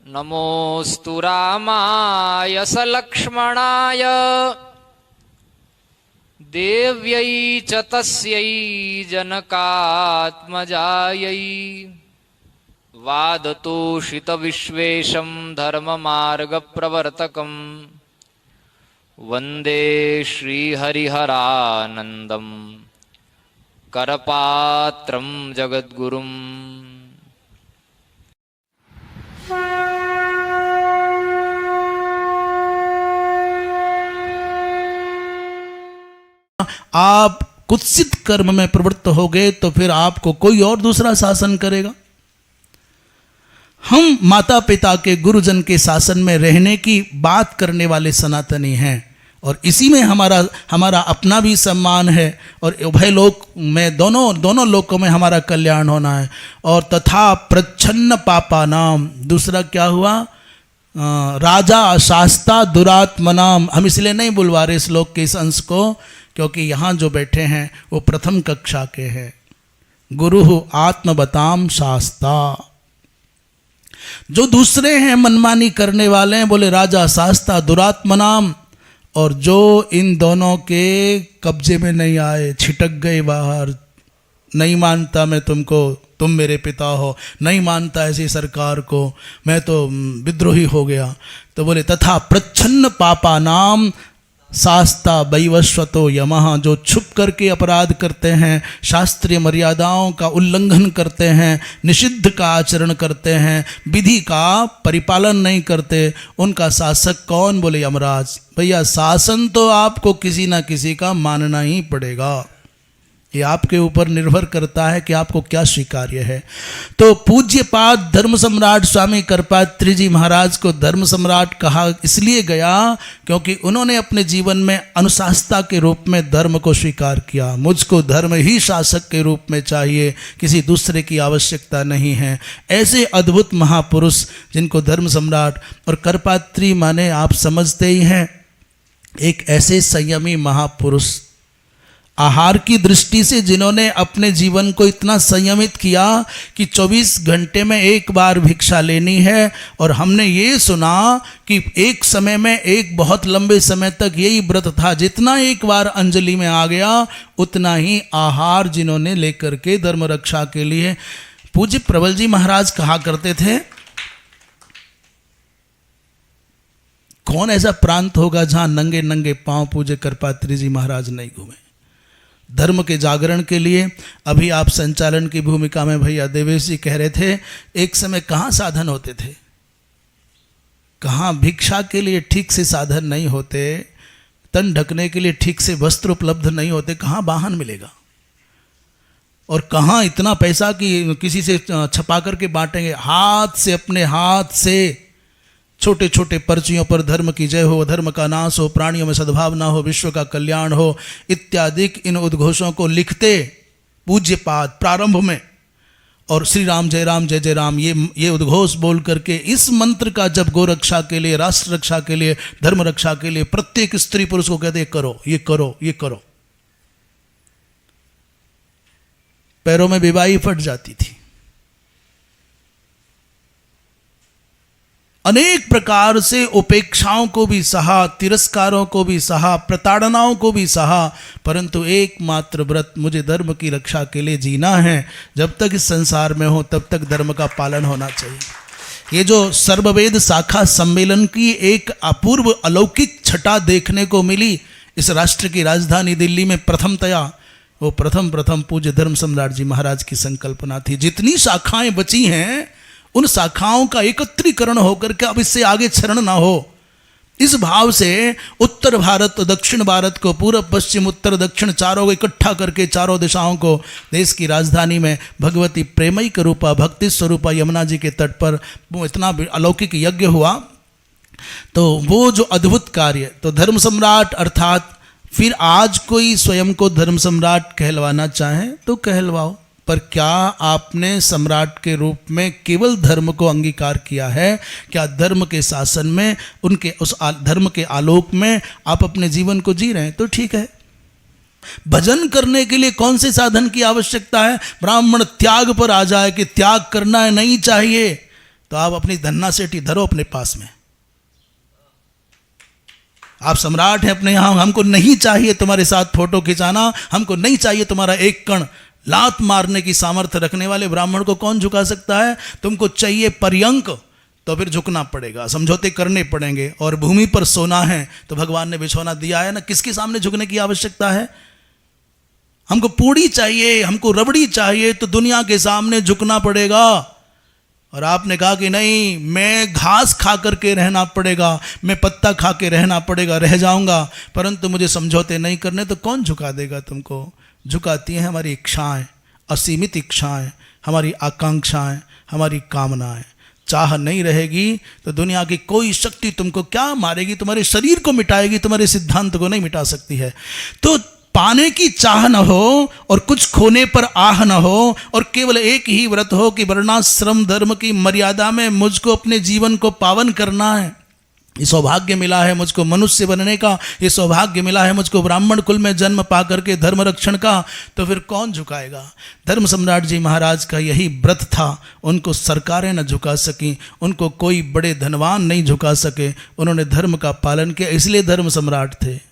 नमोस्तु रामाय सलक्ष्मणाय देव्यै च तस्यै जनकात्मजायै वादतोषितविश्वेशं धर्ममार्गप्रवर्तकं वन्दे श्रीहरिहरानन्दं करपात्रं जगद्गुरुम्। आप कुत्सित कर्म में प्रवृत्त हो गए तो फिर आपको कोई और दूसरा शासन करेगा। हम माता पिता के गुरुजन के शासन में रहने की बात करने वाले सनातनी हैं और इसी में हमारा अपना भी सम्मान है और उभय लोक में दोनों लोकों में हमारा कल्याण होना है। और तथा प्रच्छन्न पापा नाम, दूसरा क्या हुआ, राजा शास्ता दुरात्मनाम। हम इसलिए नहीं बुलवा रहे इस लोक के इस अंश को क्योंकि यहाँ जो बैठे हैं वो प्रथम कक्षा के हैं। गुरु आत्मबताम शास्ता, जो दूसरे हैं मनमानी करने वाले हैं बोले राजा शास्ता दुरात्मनाम, और जो इन दोनों के कब्जे में नहीं आए, छिटक गए बाहर, नहीं मानता मैं तुमको, तुम मेरे पिता हो, नहीं मानता ऐसी सरकार को, मैं तो विद्रोही हो गया, तो बोले तथा प्रच्छन्न पापा नाम शास्ता वैवस्वतो यमः, जो छुप करके अपराध करते हैं, शास्त्रीय मर्यादाओं का उल्लंघन करते हैं, निषिद्ध का आचरण करते हैं, विधि का परिपालन नहीं करते, उनका शासक कौन, बोले यमराज। भैया शासन तो आपको किसी ना किसी का मानना ही पड़ेगा, ये आपके ऊपर निर्भर करता है कि आपको क्या स्वीकार्य है। तो पूज्यपाद धर्म सम्राट स्वामी करपात्री जी महाराज को धर्म सम्राट कहा इसलिए गया क्योंकि उन्होंने अपने जीवन में अनुशासता के रूप में धर्म को स्वीकार किया। मुझको धर्म ही शासक के रूप में चाहिए, किसी दूसरे की आवश्यकता नहीं है। ऐसे अद्भुत महापुरुष जिनको धर्म सम्राट, और करपात्री माने आप समझते ही हैं एक ऐसे संयमी महापुरुष, आहार की दृष्टि से जिन्होंने अपने जीवन को इतना संयमित किया कि 24 घंटे में एक बार भिक्षा लेनी है। और हमने ये सुना कि एक समय में एक बहुत लंबे समय तक यही व्रत था, जितना एक बार अंजलि में आ गया उतना ही आहार जिन्होंने लेकर के धर्म रक्षा के लिए। पूज्य प्रबल जी महाराज कहा करते थे, कौन ऐसा प्रांत होगा जहां नंगे नंगे पांव पूज्य करपात्री जी महाराज नहीं घूमे। धर्म के जागरण के लिए अभी आप संचालन की भूमिका में भैया देवेश जी कह रहे थे, एक समय कहाँ साधन होते थे, कहाँ भिक्षा के लिए ठीक से साधन नहीं होते, तन ढकने के लिए ठीक से वस्त्र उपलब्ध नहीं होते, कहाँ वाहन मिलेगा, और कहाँ इतना पैसा कि किसी से छपा करके बांटेंगे। हाथ से, अपने हाथ से छोटे छोटे पर्चियों पर धर्म की जय हो, धर्म का नाश हो, प्राणियों में सद्भावना हो, विश्व का कल्याण हो इत्यादि इन उद्घोषों को लिखते पूज्यपाद प्रारंभ में, और श्री राम जय राम ये उद्घोष बोल करके इस मंत्र का जब गो रक्षा के लिए, राष्ट्र रक्षा के लिए, धर्म रक्षा के लिए प्रत्येक स्त्री पुरुष को कहते करो, ये करो, ये करो। पैरों में विवाही फट जाती थी। अनेक प्रकार से उपेक्षाओं को भी सहा, तिरस्कारों को भी सहा, प्रताड़नाओं को भी सहा, परंतु एकमात्र व्रत मुझे धर्म की रक्षा के लिए जीना है। जब तक इस संसार में हो तब तक धर्म का पालन होना चाहिए। ये जो सर्ववेद शाखा सम्मेलन की एक अपूर्व अलौकिक छटा देखने को मिली इस राष्ट्र की राजधानी दिल्ली में प्रथमतया, वो प्रथम पूज्य धर्म सम्राट जी महाराज की संकल्पना थी। जितनी शाखाएं बची हैं उन शाखाओं का एकत्रीकरण होकर के अब इससे आगे क्षरण ना हो, इस भाव से उत्तर भारत दक्षिण भारत को, पूर्व पश्चिम उत्तर दक्षिण चारों को इकट्ठा करके, चारों दिशाओं को देश की राजधानी में भगवती प्रेमयिक रूपा, भक्ति स्वरूपा यमुना जी के तट पर वो इतना अलौकिक यज्ञ हुआ। तो वो जो अद्भुत कार्य, तो धर्म सम्राट अर्थात फिर आज कोई स्वयं को धर्म सम्राट कहलवाना चाहे तो कहलवाओ, पर क्या आपने सम्राट के रूप में केवल धर्म को अंगीकार किया है? क्या धर्म के शासन में, उनके उस धर्म के आलोक में आप अपने जीवन को जी रहे हैं? तो ठीक है। भजन करने के लिए कौन से साधन की आवश्यकता है? ब्राह्मण त्याग पर आ जाए कि त्याग करना है, नहीं चाहिए, तो आप अपनी धन्ना सेठी धरो अपने पास में। आप सम्राट हैं अपने यहाँ, हमको नहीं चाहिए तुम्हारे साथ फोटो खिंचाना, हमको नहीं चाहिए तुम्हारा एक कण। लात मारने की सामर्थ्य रखने वाले ब्राह्मण को कौन झुका सकता है? तुमको चाहिए पर्यंक, तो फिर झुकना पड़ेगा, समझौते करने पड़ेंगे। और भूमि पर सोना है तो भगवान ने बिछौना दिया है ना, किसके सामने झुकने की आवश्यकता है? हमको पूड़ी चाहिए, हमको रबड़ी चाहिए, तो दुनिया के सामने झुकना पड़ेगा। और आपने कहा कि नहीं, मैं घास खा करके रहना पड़ेगा, मैं पत्ता खा के रहना पड़ेगा, रह जाऊंगा, परंतु मुझे समझौते नहीं करने, तो कौन झुका देगा तुमको? झुकाती हैं हमारी इच्छाएं, असीमित इच्छाएं, हमारी आकांक्षाएं, हमारी कामनाएं। चाह नहीं रहेगी तो दुनिया की कोई शक्ति तुमको क्या मारेगी? तुम्हारे शरीर को मिटाएगी, तुम्हारे सिद्धांत को नहीं मिटा सकती है। तो पाने की चाह न हो और कुछ खोने पर आह न हो, और केवल एक ही व्रत हो कि वर्णाश्रम धर्म की मर्यादा में मुझको अपने जीवन को पावन करना है। ये सौभाग्य मिला है मुझको मनुष्य बनने का, ये सौभाग्य मिला है मुझको ब्राह्मण कुल में जन्म पा करके धर्म रक्षण का, तो फिर कौन झुकाएगा? धर्म सम्राट जी महाराज का यही व्रत था, उनको सरकारें न झुका सकी, उनको कोई बड़े धनवान नहीं झुका सके, उन्होंने धर्म का पालन किया, इसलिए धर्म सम्राट थे।